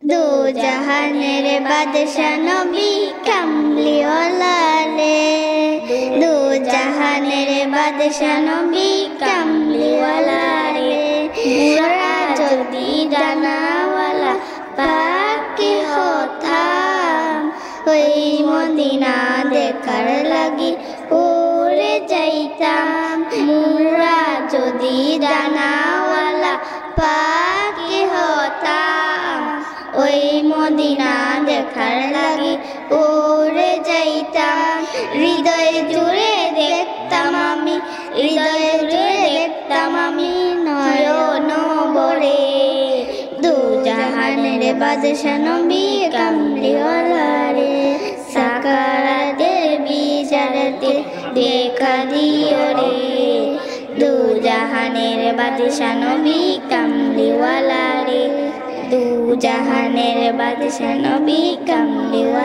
দু জাহানের বাদশা নবী কামলিওয়ালা রে, দু জাহানের বাদশা নবী কামলিওয়ালা রে। বুড়া যদি ডানাওয়ালা পাখি হতাম, ওই মদিনা দেখার লাগি উড়ে যাইতাম। মুরা যদি ডানাওয়ালা পাখি হতাম, ওই মদিনা দেখার লাগি উড়ে যাইতাম। হৃদয় জুড়ে দেখতাম আমি, হৃদয় জুড়ে দেখতাম আমি নয়ন ভরে। দু জাহানের বাদশা নবী কামলিওয়ালা রে, সাকারাতের বিচারতে দেখা দিও রে। দু জাহানের বাদশা নবী কামলিওয়ালা রে, দু জাহানের বাদশা নবী কামলিওয়ালা।